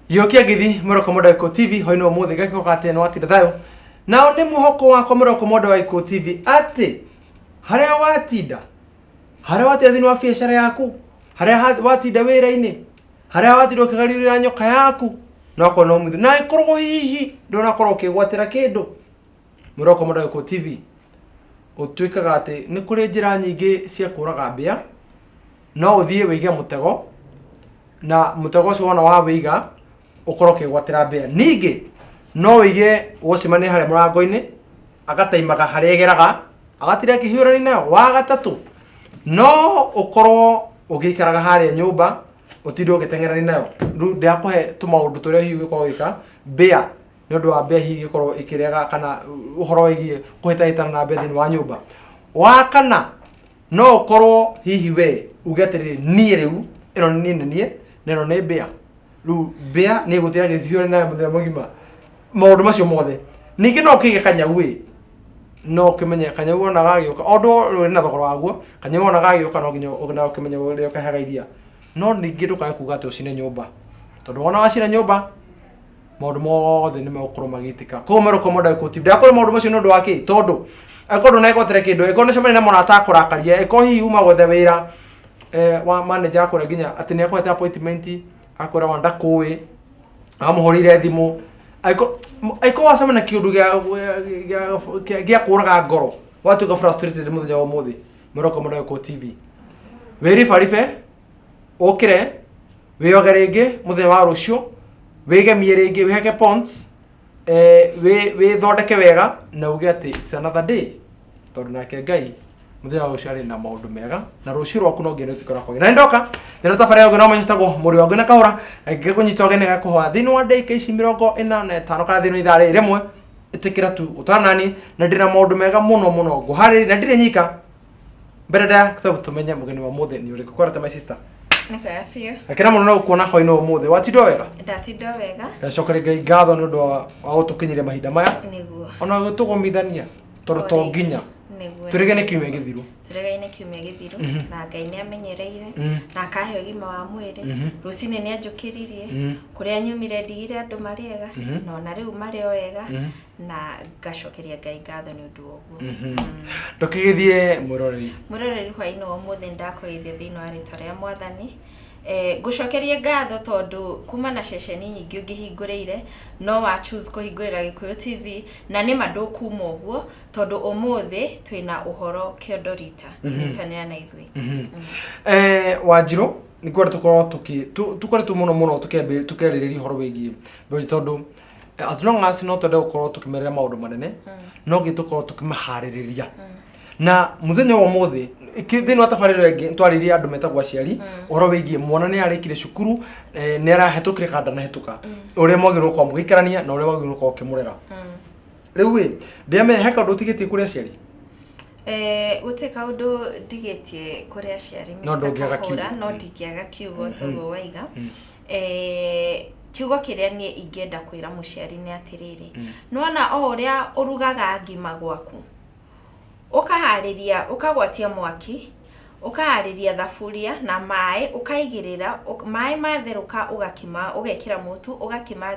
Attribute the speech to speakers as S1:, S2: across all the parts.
S1: Yokia githi Moroko Moda Iko TV hoino muthe gako gate no atira thayo nao ni muhoko wa Moroko Moda Iko TV ati haria watinda thini wa biashara yaku haria watinda wira-ini haria watinda ukigariurira nyoka yaku no ko no muthe na ikorwo hihi ndona korwo kigwatira kindu Moroko Moda Iko TV utwikaga ati ni kuri njira nyingi cia kuraga mbia no uthie wige mutego na mutego ucio wona wa wiga ukoroke gwatira mbia ningi no wige wocimane haria murango-ini agataimaga haria egeraga agatira kihiurani nayo wa gatatu no ukorwo ugikaraga haria nyumba utindo ugitengerani nayo ru ndiakuhe tumaundu turia hihi ugikorwo wika mbia ni undu wa mbia hihi igikorwo ikiriaga kana uhoro wigie kuhitahitana na mbia thini wa nyumba wa kana no ukorwo hihi we ugetiriri nie riu ino ni nie neno ni mbia ru mbia ni gutira githiore na muthenya mugima maundu macio mothe ningi no kige kanyau no kimenye kanyau ona gagioka ondo ri na thogora waguo kanyau ona gagioka no nginya ona kimenye uri ukahaga iria no ningi ndukae kuga ati ucine nyumba tondu ona wacina nyumba maundu mothe ni megũkorwo magitika ko Moroko Moda Iko TV ndakore maundu macio ni undu wa ki tondu akorwo na igotire kindu iko nicemani na mona atakurakaria iko hihi uma gwethe wira wa manager akora nginya ati ni akwete appointment akora wanda kuwi amuhorire thimu aiko wasema na kiundu gia kuraga ngoro watuka frustrated muthenya wa muthi Moroko Moda Iko TV weri farife okire wiyoge ringi muthenya wa rucio wigemie ringi wiheke pons we thondeke wega na uge ati it's another day tondu nake Ngai muthenya ucio ari na maundu mega na rucio rwaku no ngene utikora kwa na ndoka ndero tabara yogo no manyitago muri wangu na kahora ngikunyita ogene gakuhoa thini wa ndeka ici 45 kana thini ithare rimwe itikira tu utanani na ndira maundu mega muno nguhariri na ndire nyika mbere da tumenye mugeni wa muthe ni uriku kwarata my sister
S2: Nikaya fio.
S1: Akira muno no kuona hoino muthe watindo wega
S2: Ndatindo wega
S1: gacokere Ngai ngatho ni undu wa gutukinyire mahinda maya
S2: niguo
S1: ona gutugomithania tondu to nginya
S2: niguo
S1: turigene kiumia githiru
S2: turigene kiumia githiru na Ngai ni amenyereire na akahe ugima wa mwiri rucini ni anjukiririe kuria nyumire ndigire andu mariega no na riu mari wega na gacokeria Ngai ngatho ni undu oguo
S1: ndukigithie muroreri
S2: hwaino omuthe ndakwithia thini wa rita ria mwathani gucokerie ngatho tondu kuma na ceceni nyingi ungihinguriire no wa choose kuhingurira Gikuyu TV na ni mandu kuma uguo tondu umuthi twina uhoro Kandarathi nitanira na ithui
S1: Wanjiru ni kwenda tukoretwo muno tukeririria horo wigie tondu as long as no twende gukorwo tukimerera maundu manene no gitukorwo tukimahaririria na muthenya wa muthi thini wa tabariro ingi twariria andu metagwa aciari uhoro wigie mwana ni arikire cukuru ni arahetukire kada na hetuka uria mwagirwo kwa mugikarania na uria mwagirwo kwa kimurera riu we ndiame heka ndu tigitie kuri aciari
S2: guteka undu ndigitie kuri aciari
S1: no ndungiaga kiugo
S2: no ndikiaga kiugo togo waiga kiugo kiria nie ingienda kwira muciari ni atiriri nona o uria urugaga ngima gwaku ukahariria ukagwatia mwaki ukahariria thafuria na mai ukaigirira mai matheruka ugakima ugekira mutu ugakima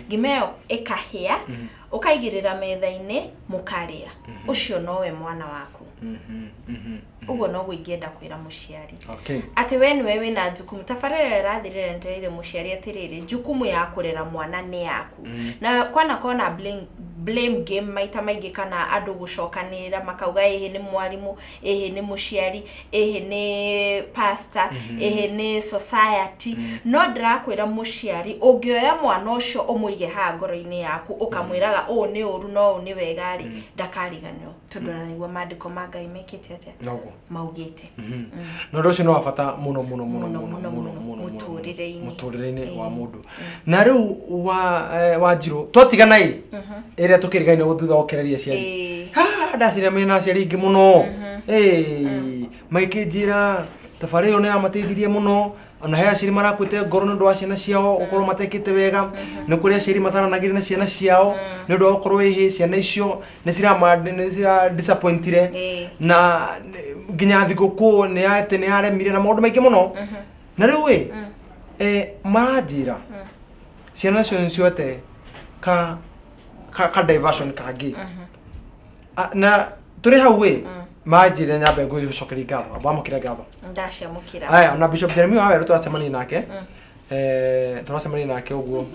S2: ngima yo ikahia ukaigirira metha-ini mukaria ucio nowe mwana waku ugo no gwingienda kwira muciari ati we niwe wina jukumu tabarira irathirire ndirire muciari atiriri jukumu ya kurera mwana ni yaku na kona blame game maita maingi kana andu gucokanira makauga ehe ni mwarimu ehe ni muciari ehe ni pastor ehe ni society no ndirakwira muciari ungioya mwana ucio umuige ha ngoro-ini yaku ukamwiraga u ni uru no ni wega ri ndakariganyo tondu na niguo mandiko ma Ngai mekite atia maugite
S1: no ndocio no wabata muno muturire-ini wa mundu na riu Wanjiru twatigana iria tukirigaine guthutha okereria ciari ndacira mena aciari ingi muno maikinjira tabariro ni amateithirie muno ona he aciari marakwite ngoro ni ndu wa ciana ciao ukorwo matekite wega ni kuri aciari mataranagire na ciana ciao ni ndu ukorwo ihi ciana icio ni cira disappointire na nginya thiguku ni aremire na maundu maingi muno na riu maranjira ciana cio ciote ka diversion kangi na turi hau majire nyambe ngũcokeria ngatho bamũkĩra ngatho
S2: ndaciamũkĩra
S1: aya na Bishop Jeremiah Waweru turacemania nake turacemania nake ũguo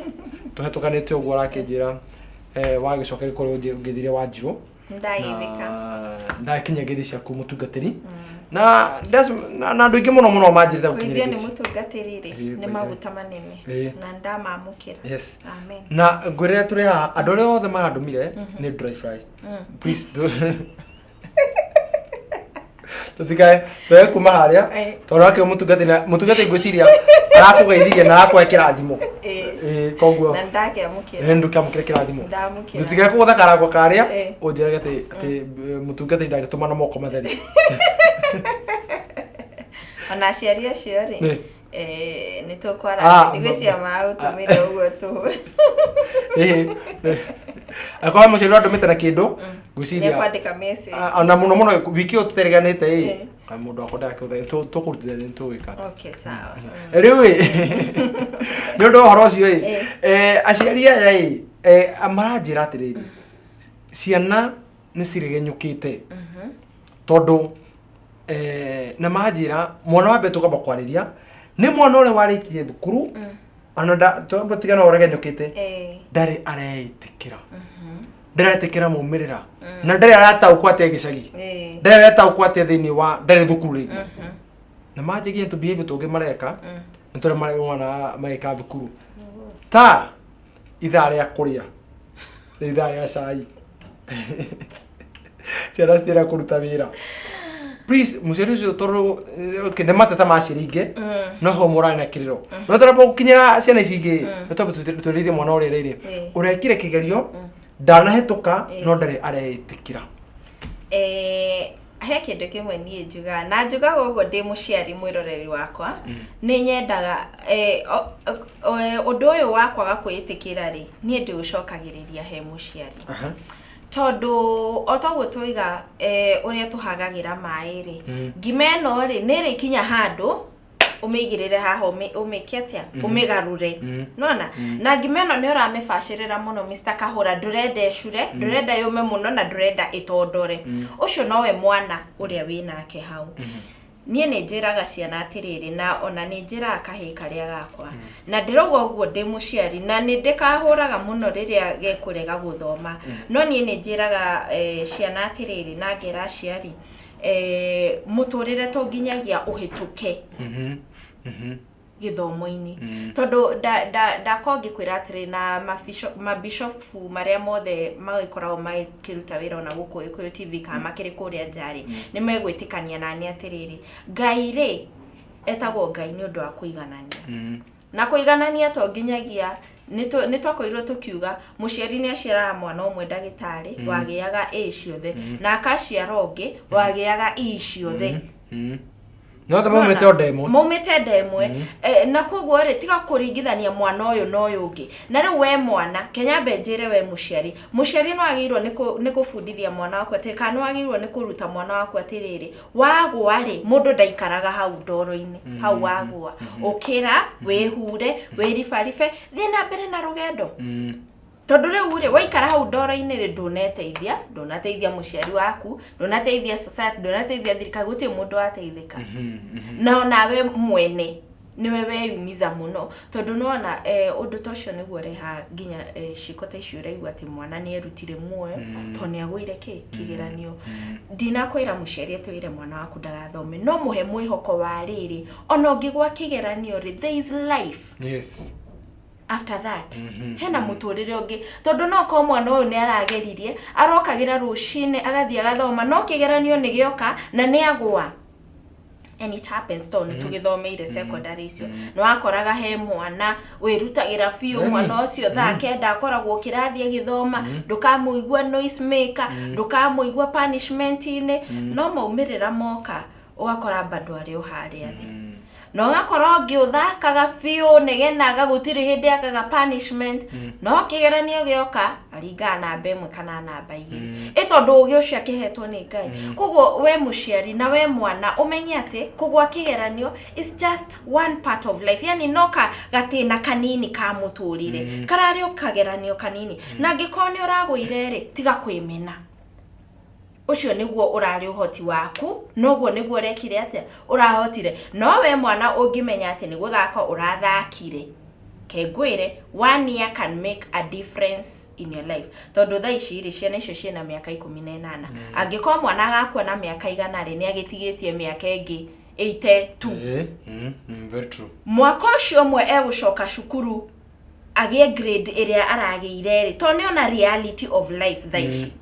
S1: tũhetũkanĩte ũguo arakĩnjĩra wagĩcokeria kũrĩ ũngĩthire Wanjiru ndakinya ngeithi ciaku mũtungatĩri na andũ aingĩ mũno manjĩrĩte
S2: gũkinyĩria nĩ mũtungatĩri nĩ maguta manene na ndamamũkĩra
S1: yes
S2: amen
S1: na ngwĩrĩra tũrĩ haha andũ arĩa othe marandũmire nĩ dry fry please do tutikae tũe kuma harĩa tondũ wake mũtungatĩri ngwĩciria arakũgeithirie na arakũhe kĩrathimo koguo
S2: na ndakĩamũkĩra
S1: ndũkĩamũkĩre kĩrathimo tutikae kũgũtha karagwo karĩa ũnjĩrage atĩ mũtungatĩri ndagĩtũma na moko matheri
S2: ona aciari acio rĩ nĩ tũkwara ndigwĩcia magũtũmĩra ũguo tũ
S1: akorwo mũciari andũmĩte na kĩndũ ngwĩciria
S2: kwandĩka message
S1: ona mũno wiki ĩyo tũtereganĩte ka mũndũ akwendaga kĩũthe tũkũrutithania nĩ tũgwĩka
S2: okay sawa
S1: rĩu nĩ ũndũ ũhoro ũcio aciari aya maranjĩra atĩrĩrĩ ciana nĩ ciregenyũkĩte tondũ na manjĩra mwana wa mbere tũkamba kwarĩria nĩ mwana ũrĩa warĩkirie thukuru ona tũtigana ũregenyũkĩte ndarĩ areĩtĩkĩra ndaretĩkĩra maumĩrĩra na ndarĩ arataũkwo atĩa gĩcagi ndarĩ arataũkwo atĩa thĩinĩ wa ndarĩ thukuru rĩngĩ na manjĩgie tũ behavior tũngĩ mareka nĩ tũrĩa mwana magĩka thukuru ta ithaa rĩa kũrĩa ithaa rĩa cai ciana citĩra kũruta wĩra please mũciari ũcio tondũ nĩ mateta ma aciari ingĩ no ho mũrarĩ na kĩrĩro no tũramba gũkinyĩra ciana ici ingĩ nĩ twamba twĩrĩire mwana ũrĩa rĩrĩ ũrekire kĩgerio ndanahĩtũka no ndarĩ areĩtĩkĩra
S2: he kĩndũ kĩmwe niĩ njugaga na njugaga ũguo ndĩ mũciari mwĩroreri wakwa nĩ nyendaga ũndũ ũyũ wa kwaga kwĩĩtĩkĩra rĩ niĩ ndĩũcokagĩrĩria he mũciari tondũ otoguo tũiga ũrĩa tũhagagĩra maĩ rĩ ngima ĩno rĩ nĩ ĩrĩkinya handũ ũmĩigĩrĩre haha ũmĩke atĩa ũmĩgarũre nona na ngima ĩno nĩ ũramĩbacĩrĩra mũno Mr. Kahũra ndũrenda ĩcure ndũrenda yũme mũno na ndũrenda ĩtondore ũcio nowe mwana ũrĩa wĩnake hau niĩ nĩ njĩraga ciana atĩrĩrĩ na ona nĩ njĩraga kahĩĩ karĩa gakwa na ndĩroga ũguo ndĩ mũciari na nĩ ndĩkahũraga mũno rĩrĩa gekũrega gũthoma no niĩ nĩ njĩraga ciana atĩrĩrĩ na ngera aciari mũtũrĩre to nginyagia ũhĩtũke gĩthomo-inĩ tondũ ndakorwo ngĩkwĩra atĩrĩ na mabishopu marĩa mothe magĩkoragwo makĩruta wĩra ona gũkũ Gĩkũyũ TV kana makĩrĩ kũrĩa njarĩ nĩ megwĩtĩkania nani atĩrĩrĩ Ngai rĩ etagwo Ngai nĩ ũndũ wa kũiganania na kũiganania to nginyagia nĩ twakorirwo tũkiuga mũciari nĩ aciaraga mwana ũmwe ndagĩtarĩ wagĩaga A ciothe na akaciara ũngĩ wagĩaga E ciothe
S1: no ta
S2: maumĩte ndemwe na koguo rĩ tiga kũringithania mwana ũyũ na ũyũ ũngĩ na rĩu we mwana Kenya benjĩre we mũciari no agĩrĩirwo nĩ kũbundithia mwana wakwa atĩ kana no agĩrĩirwo nĩ kũruta mwana wakwa atĩrĩrĩ wagũa rĩ mũndũ ndaikaraga hau ndoro-inĩ hau wagũa ũkĩra wĩhure wĩribaribe thiĩ na mbere na rũgendo tondũ rĩu rĩ waikara hau ndoro-inĩ rĩ ndũnateithia mũciari waku ndũnateithia society ndũnateithia thirikari gũtirĩ mũndũ wateithĩka na nawe mwene niwe weyumiza mũno tondũ nona ũndũ ta ũcio nĩguo reha nginya ciĩko ta icio ũraigua atĩ mwana nĩ erutire muoyo tondũ nĩ agũire kĩgeranio ndinakwĩra mũciari atĩ wĩre mwana waku ndagathome no mũhe mwĩhoko wa rĩrĩ ona ũngĩgwa kĩgeranio rĩ there is life
S1: yes
S2: after that hena mũtũrĩre ũngĩ tondũ no ko mwana ũyũ nĩ arageririe arokagĩra rũcinĩ agathiĩ agathoma no kĩgeranio nĩ gĩoka na nĩ agũa and it happens to nĩ tũgĩthomeire secondary icio no akoraga he mwana wĩrutagĩra biũ mwana ũcio thaa kenda akoragwo kĩrathi agĩthoma ndũkamũigua noise maker ndũkamũigua punishment-inĩ no maumĩrĩra moka ũgakora bado arĩ o harĩa thĩ no gakoro ngiuthakaga biu nigenaga gutiri hindi akaga punishment no kigeranio gioka aringa namba 1 kana namba 2 itondu ugi ucio akihetwo ni Ngai koguo we muciari na we mwana umenye ati kugwa kigeranio is just one part of life yani noka gatina kanini ka muturire karari ukageranio kanini na ngikoni uragwire ri tiga kwimena ucio niguo urari uhoti waku noguo niguo rekire atia urahotire no we mwana ungimenya ati ni guthaka urathakire kegwire 1 year can make a difference in your life tondu tha ici ciana icio ciena miaka 18 angikoma mwana gakwa na miaka 100 ri ni agitigitie miaka ingi 82
S1: very true
S2: mwaka ucio mwe egucoka cukuru agie grade iria arageire ri to ni ona reality of life tha ici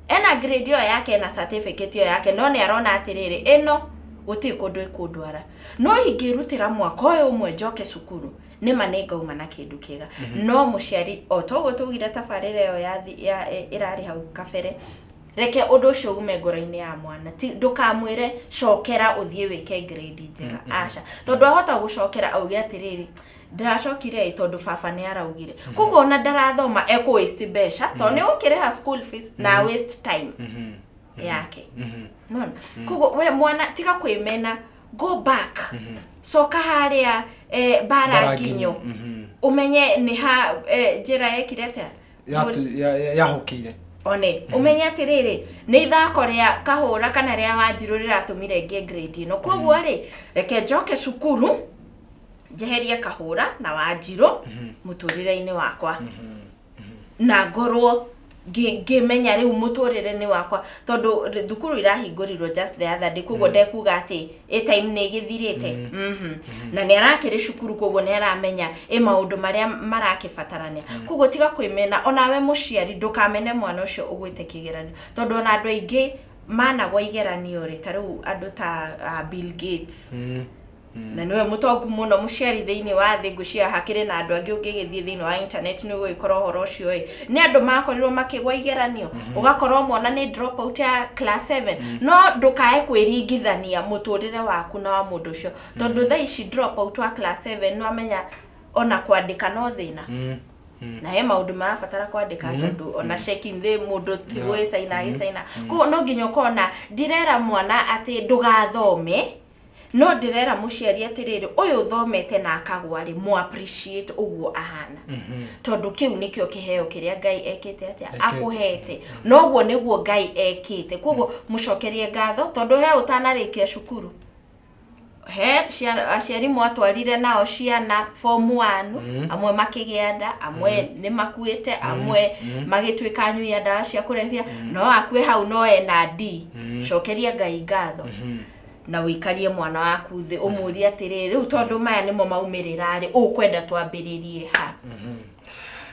S2: ena grade yo yake na certificate yo yake no ni arona atiriri ino guti kundu ikundwara no ingirutira mwaka uyu umwe njoke cukuru ni manenga uma na kindu kiega no muciari otogo tugira tafarire yo ya irari hau kabere reke undu ucio ume ngoro-ini ya mwana ti ndukamwire cokera uthie wike grade njega aca tondu ahota gucokera auge atiriri ndiracokire tondu baba ni araugire koguo ona ndarathoma eko waste besha to ni ukiriha school fees na waste time yake nona koguo we mwana tiga kwimena go back soka haria baraginyo umenye ni ha njira yekirete
S1: ya hokire
S2: one umenye atiriri ni ithako ria kahura kana ria Wanjiru riratumire ngie grade no koguo ri reke njoke cukuru jeheria kahura na Wanjiru muturire-ini wakwa na ngorwo ngimenya riu muturire-ini wakwa tondu thukuru irahingũrirwo just the other day koguo ndekuga ati time ni githirite na ni arakiri cukuru koguo ni aramenya maundu maria marakibatarania koguo tiga kwimena onawe muciari ndukamene mwana ucio ugwite kigeranio tondu ona andu aingi managwa igeranio ri tariu andu ta Bill Gates na niwe mutongu muno muciari thiini wa thi ngucia hakire na andu angi ungigithie thiini wa internet ni gwikora horo ucio ni andu makorirwo makigwa igeranio ugakorwo mwana ni drop out ya class 7 no ndukae kwiringithania muturire waku na wa mundu ucio tondu tha ici drop out wa class 7 no amenya ona kwandika no thina na he maundu marabatara kwandika tondu ona checking the mundu tiwe saina ko no nginya kona ndirera mwana ati ndugathome no ndirera muciari atiriri uyu thomete na akagwa ri mu appreciate uguo ahana tondu kiu nikio kiheo kiria Ngai ekite atia akuhete noguo niguo Ngai ekite koguo mucokerie ngatho tondu he utanarikia cukuru he aciari mwatwarire nao ciana form 1 amwe makigianda amwe ni makuite amwe magitwika anyui ndawa cia kurevia no akwe hau no ena D cokeria Ngai ngatho na wikarie mwana waku thi umuria atiriri riu tondu maya nimo maumirira ri ukwenda twambiririe ha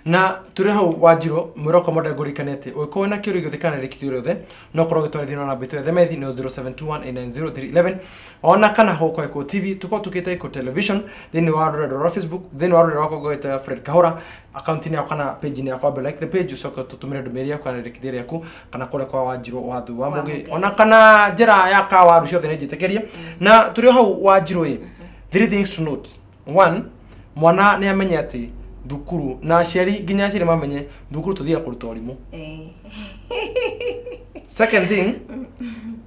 S1: na turi hau Wanjiru mwiroko moda ngurikanete uko na kiuri githe kana rikithio rothe no korwo gitwarithio na bitu the methi no 0721890311 ona kana hoko iko TV tuko tukita iko television then wa rwa Facebook then wa rwa ko goita Fred Kahora account ni akana page ni akwa like the page usoka tutumire ndumeria kana rikithio yaku kana kole kwa Wanjiru wathu wa mugi ona kana njira ya ka waru ciothe njitekerie na turi hau Wanjiru three things to note. One, mwana ni amenya ati thukuru na aciari nginya aciari mamenye thukuru tuthia kuruta urimu second thing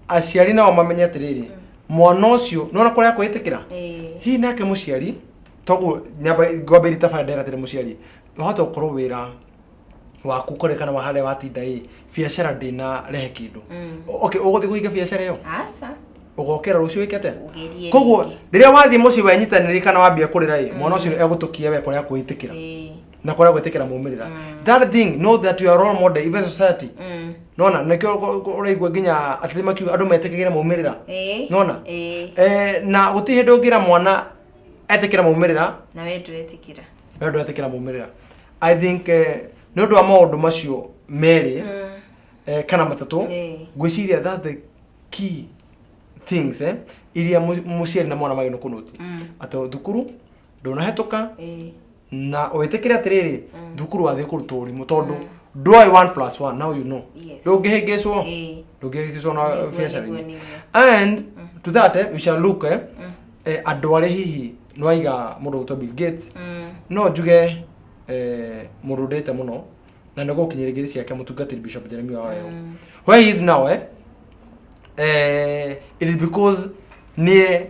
S1: aciari nao mamenye atiriri mwana ucio nona kuria kwitikira hi nake muciari togu nyamba ngombe ritafadera tire muciari hoto korwo wira waku korekana wa hale watinda biacara ndina rehe kindu okay uguthi kuiga biacara yo
S2: asa
S1: ugokera rucio wikete koguo riria wathi muci wenyitaniri kana wambia kurira mwana ucio egutukia we kuria kwitikira na kuria gwitikira mumirira that thing know that you are role model even society nona nakyo uraigwa nginya atlima kiu andu metikira mumirira nona na guti hindu ngira mwana etikira mumirira
S2: na we ndwetikira
S1: mumirira I think no ndo maundu macio meri kana matatu gwiciria that's the key things iria muciari na mwana mageno kunuti ato thukuru ndona hetoka na wetekira atiriri thukuru athi kuruta urimu tondu ndoi 1+1 now you know ndungihingiswo na biacara and to that we shall look andũ arĩa hihi nwaiga mũndũ gũtwo Bill Gates no njuge mũrũndĩte mũno na nĩ gũkinyĩra ngiri ciake mũtungatĩri Bishop Jeremy Waweũ where he is now it is because nĩ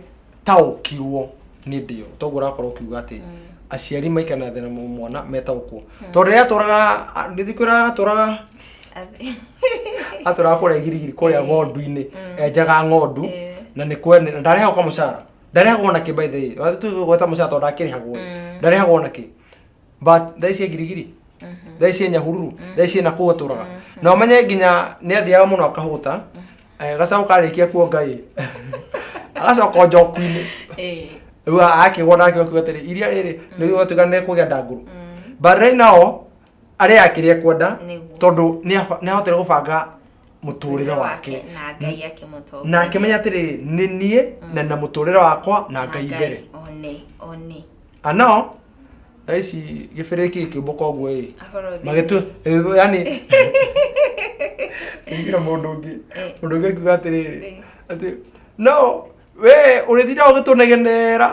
S1: taũkirwo nĩ ndio toguo ũrakorwo ũkiuga atĩ aciari maikana thĩna mwana metaũkwo tondũ rĩrĩa atũraga ndithikũra atũraga kũrĩa girigiri kũrĩa ng'ondu-inĩ enjaga ng'ondu na nĩ kwene ndarĩhagwo kwa mũcara ndarĩhagwo na kĩ by the way wathiĩ gweta mũcara tondũ ndakĩrĩhagwo ndarĩhagwo na kĩ but thaa ici girigiri thaa ici Nyahururu thaa ici na kũu atũraga na ũmenye nginya nĩ athiaga mũno akahũta gacaũ karĩkia kuonga agacoka njoku-inĩ rĩu akĩgwa nake akiuga atĩrĩ iria rĩrĩ nĩ ũtiganire kũgĩa ndangũrũ but right now arĩa akĩrĩa kwenda tondũ nĩ ahotire gũbanga mũtũrĩre wake
S2: na Ngai akĩmũtongoria
S1: na akĩmenya atĩrĩ nĩ niĩ na mũtũrĩre wakwa na Ngai mbere
S2: one
S1: anao aici gĩbĩrĩ kĩĩ kĩũmbũka ũguo magĩtua yani ngira mũndũ ũngĩ akiuga atĩrĩrĩ atĩ no we ũrĩthinda ũgĩtũnegenera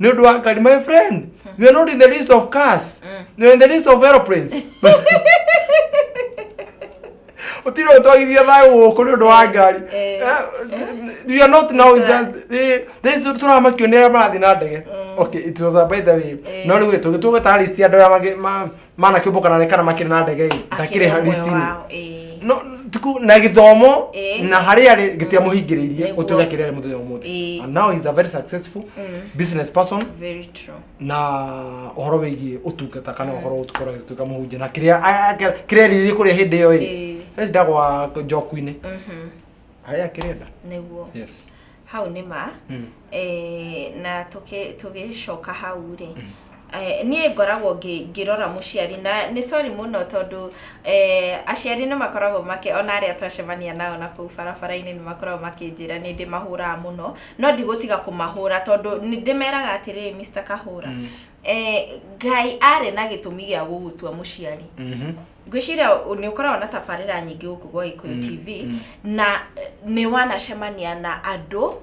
S1: nĩ ũndũ wa ngari my friend you are not in the list of cars you are in the list of aeroplanes utiro utwagithia thayũ gũkũ nĩ ũndũ wa ngari you are not now in that this tũramakio nĩ arĩa marathiĩ na ndege okay it was by the way no rĩu tũgĩtuga list ya andũ arĩa manakĩũmbũka na kana makĩrĩ na ndege takĩrĩ list-inĩ no tuku na githomo na harĩa arĩ gĩtiamũhingĩrĩirie gũtuĩka kĩrĩa mũthenya ũmũthĩ and now he is a very successful business person
S2: very true
S1: na ũhoro wĩgiĩ ũtungata kana ũhoro ũtukora gĩtuĩka mũhunjia na kĩrĩa riri kũrĩa hĩndĩ ĩyo ndagwa njoku-inĩ harĩa kĩrenda
S2: nĩguo
S1: yes
S2: hau nĩ ma na tũgĩcoka hau rĩ niĩ ngoragwo ngĩrora mũciari na nĩ sorry mũno tondũ aciari nĩ makoragwo ona arĩa twacemania nao na kũu barabara-inĩ nĩ makoragwo makĩnjĩra nĩ ndĩmahũraga mũno no ndigũtiga kũmahũra tondũ nĩ ndĩmeraga atĩrĩ Mr. Kahũra Ngai arĩ na gĩtũmi gĩa gũgũtua mũciari ngwĩciria nĩ ũkoragwo na tabarĩra nyingĩ gũkũ gwa Gĩkũyũ TV na nĩ wanacemania na andũ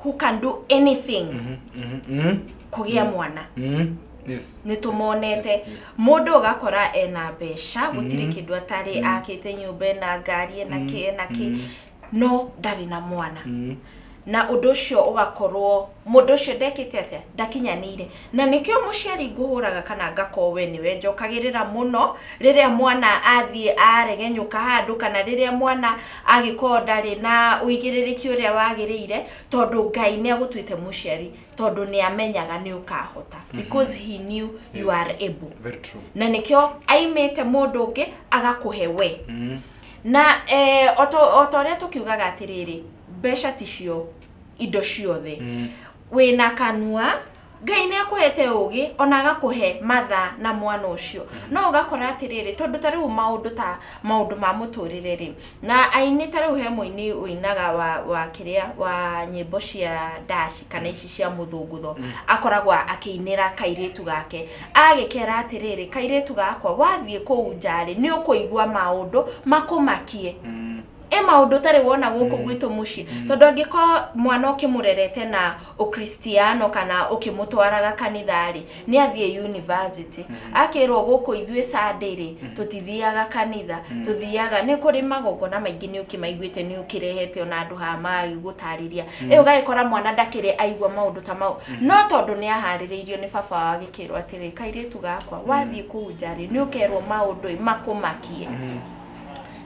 S2: who can do anything kũgĩa mwana
S1: yes
S2: nĩ tũmonete mũndũ ũgakora ena mbeca gũtirĩ kĩndũ atarĩ akĩte nyũmba na ngari na kĩ no ndarĩ na mwana na ũndũ ũcio ũgakorwo mũndũ ũcio ndekĩte atĩa ndakinyanĩire na nĩkĩo mũciari ngũhũraga kana ngakoo we nĩwe njokagĩrĩra mũno rĩrĩa mwana athiĩ aregenyũka handũ kana rĩrĩa mwana agĩkorwo ndarĩ na ũigĩrĩrĩki ũrĩa wagĩrĩire tondũ Ngai nĩ agũtuĩte mũciari tondũ nĩ amenyaga nĩ ũkahota because he knew you are able
S1: very true
S2: na nĩkĩo aimĩte mũndũ ũngĩ agakũhe we na ota ũrĩa tũkiugaga atĩrĩrĩ mbeca ticio indo ciothe wĩna kanua Ngai nĩ akũhete ũgĩ ona agakũhe matha na mwana ũcio no ũgakora atĩrĩrĩ tondũ ta rĩu maũndũ ma mũtũrĩre rĩ na aini ta rĩu he mũini ũinaga wa nyĩmbo cia ndaci kana ici cia mũthũngũtho akoragwo akĩinĩra kairĩtu gake agĩkera atĩrĩrĩ kairĩtu gakwa wathiĩ kũu njarĩ nĩ ũkũigua maũndũ makũmakie maũndũ tarĩ wona gũkũ gwitũ mũciĩ tondũ angĩkorwo mwana ũkĩmũrerete na ũkristiano kana ũkĩmũtwaraga kanitha-rĩ nĩ athiĩ university akĩrwo gũkũ ithuĩ Sunday-rĩ tũtithiaga kanitha tuthiaga nĩ kũrĩ magongona maingĩ nĩ ũkĩmaiguĩte nĩ ũkĩrehete ona andũ haha magĩgũtarĩria ũgagĩkora mwana ndakĩrĩ aigua maũndũ ta mau no tondũ nĩ aharĩrĩirio nĩ baba wa gĩkĩrwo atĩrĩ kairĩtu gakwa wathiĩ kũu njarĩ nĩ ũkerwo maũndũ makũmakie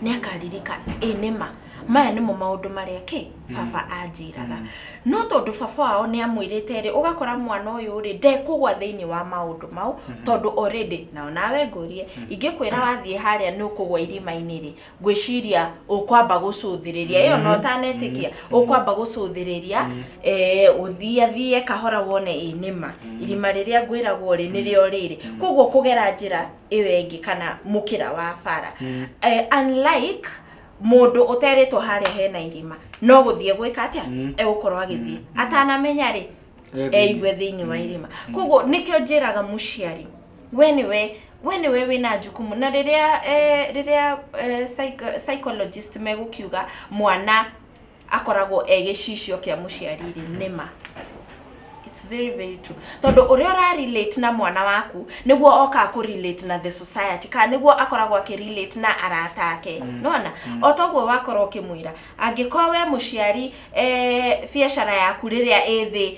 S2: nĩ akaririka nĩma maya nĩmo maũndũ marĩa baba anjĩraga no tondũ baba wao nĩ amwĩrĩte rĩ ũgakora mwana ũyũ rĩ ndekũgwa thĩinĩ wa maũndũ mau tondũ already nawe ngũrie ingĩkwĩra wathiĩ harĩa nĩ ũkũgwa irima-inĩ rĩ ngwĩciria ũkwamba gũcũthĩrĩria ĩyo no tanetĩkia ũkwamba gũcũthĩrĩria ũthiathiĩ kahora wone nĩma irima rĩrĩa ngwĩragwo rĩ nĩrĩo rĩrĩ koguo kũgera njĩra ĩyo ĩngĩ kana mũkĩra wa bara unlike mũndũ ũterĩtwo harĩa hena irima no gũthiĩ gwĩka atĩa egũkorwo agĩthiĩ atanamenya rĩ eigue thĩinĩ wa irima koguo nĩkĩo njĩraga mũciari we nĩwe wĩna jukumu na rĩrĩa psychologist megũkiuga mwana akoragwo gĩcicio kĩa mũciari rĩ nĩma It's very very true. Tondu uri ora relate na mwana waku niguo oka ku relate na the society ka niguo akoragwo akirelate na arata ake. Nona otogwo wakorwo kimwira angiko we muciari biacara yaku riria ethi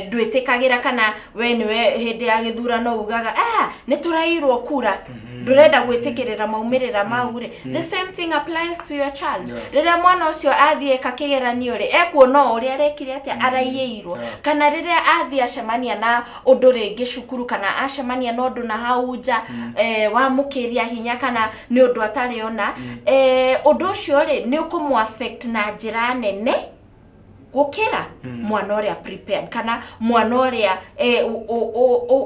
S2: ndwitikagira kana we niwe hindi ya githurano ugaga ni turairwo kura ndurenda gwitikirira maumirira maure. The same thing applies to your child. Riria mwana ucio athie kakigeranio ri ekuona uri arekire atia araiyeirwo kana riria athie acemania na undu ringi cukuru kana acemania na undu na hauja wa mukiria hinya kana ni undu atari ona undu ucio ri ni ukumu affect na njira nene gukira mwana uria prepared kana mwana uria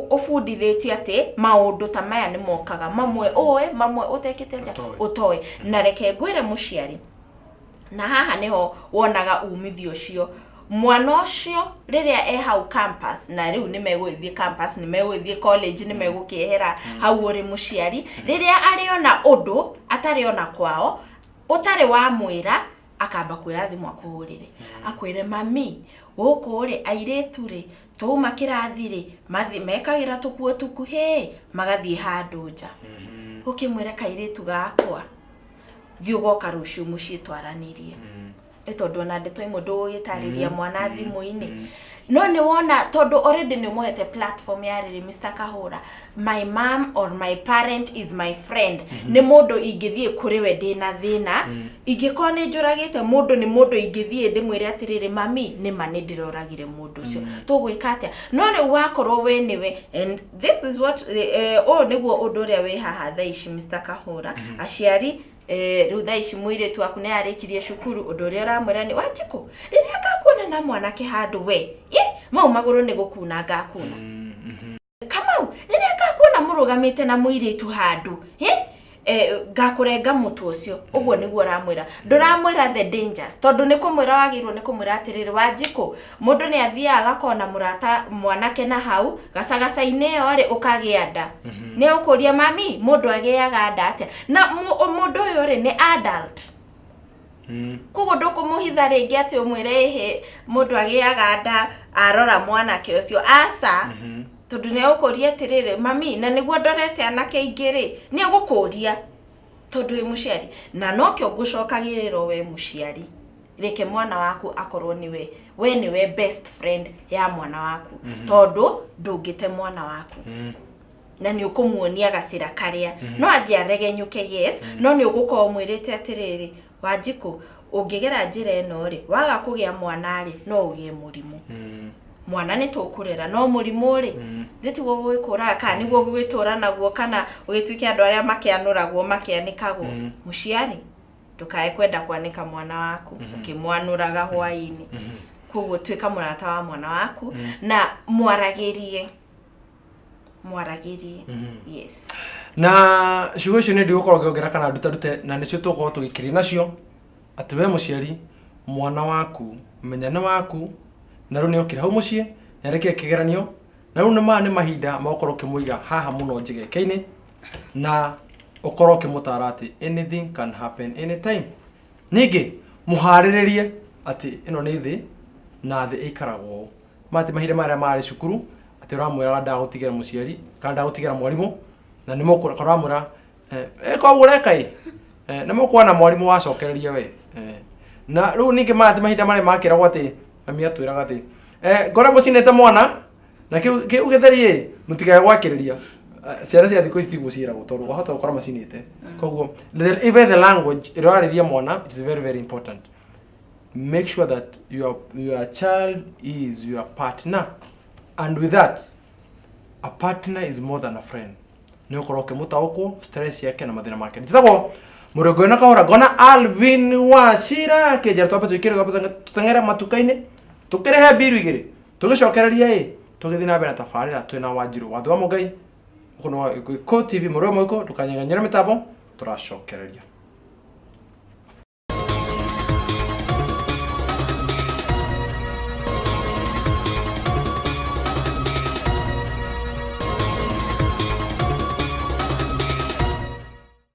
S2: ofundithitio ati maundu ta maya ni mokaga mamwe mamwe utekete utoe na reke ngwire muciari na haha niho wonaga umithio cio mwana ucio riria hau campus na riu ni megwithie campus ni megwithie college ni megukihera hau uri muciari riria ariona undu atari ona kwao utari wa mwira akamba kwira thimu akuhurire akwire mami guku ri airetu ri tuma kirathi ri mathi mekagira tukuo tukuhe magathie handu nja ukimwire kairetu gakwa thiugoka ruciu mucii twaranirie tondu na ndeto imwe ndugitariria mwana thimu-ini no ni wona tondu already ni muhete platform ya riri Mr. Kahura my mom or my parent is my friend ni mundu ingithie kuri we ndina thina ingikone njuragite mundu ni mundu ingithie ndimwire atiriri mami ni mani ndiroragire mundu ucio tugwika atia no ni wakorwo we niwe and this is what niguo undu uria wi haha thaici Mr. Kahura aciari riu thaici muiretu aku ne arikirie cukuru undu uria ramwira ni Wanjiru riria gakuona na mwanake handu we mau maguru ni gukuna ngakuna kamau riria gakuona murugamite na muiretu handu ngakurenga mutu ucio uguo niguo ramwira nduramwira the dangers tondu ni kumwira wagirwo ni kumwira atiriri Wanjiru mundu ni athia agakona murata mwanake na hau gacagacaine yo ri ukagia nda ni ukuria mami mundu agiaga nda atia na mundu uyu ri ni adult kugo ndukumuhitha ringi ati umwire mundu agiaga nda arora mwanake ucio asa tondu ne ukuria atiriri mami na niguo ndorete anake ingiri ni gukuria tondu wi muciari na nokyo ngucokagiriro we muciari reke mwana waku akorwo niwe we niwe best friend ya mwana waku tondu ndungite mwana waku na ni ukumuonia gacira karia no athia aregenyuke yes no ni ugukorwo mwirite atiriri Wanjiru ungigera njira eno ri waga kugia mwana ri no ugie murimu mwana ni tukurera no murimu ri thitugo gwikura ka niguo gwitura naguo kana ugituike andu aria makianuragwo makianikagwo muciari ndukae kwenda kwanika mwana waku ukimwanuraga hwaini kugo twika murata wa mwana waku na mwaragirie yes
S1: na ciugo icio ni ndigukorwo ngiongera kana ndute na nicio tukorwo tugikiri nacio ati we muciari mwana waku menyane waku na riu ni okira hau mucii yarekire kigeranio na riu ni mahinda makorwo kimuiga haha muno njigeke-ini na ukorwo kimutara ati anything can happen anytime ningi muhariririe ati ino ni thi na thi ikaragwo mati mahinda maria mari cukuru ati uramwira ndagutigera muciari kana ndagutigera mwarimu na nimo kuramura kwa gurekai nimo kuona mwarimu wacokereria we na riu ningi mati mahinda maria makiragwo ati mami atwiraga ati ngora mucinete mwana na kiu githerie mutigae gwakiriria ciana cia thiku ici guciragwo tondu wahota gukora macinete koguo even the language irariria mwana it is very very important. Make sure that your child is your partner, and with that a partner is more than a friend. Ni ukoroke mutaoko stress yake na mathina make titago murogo na kahora gona Alvin Wachira ke jarto apa tukire tutangera matukaine tukirehe biru igire tugicokereria tugithina bena tafarira twina Wanjiru wathu wa Mungai kuno ko TV muromo ko tukanyanganyira mitabo turacokereria.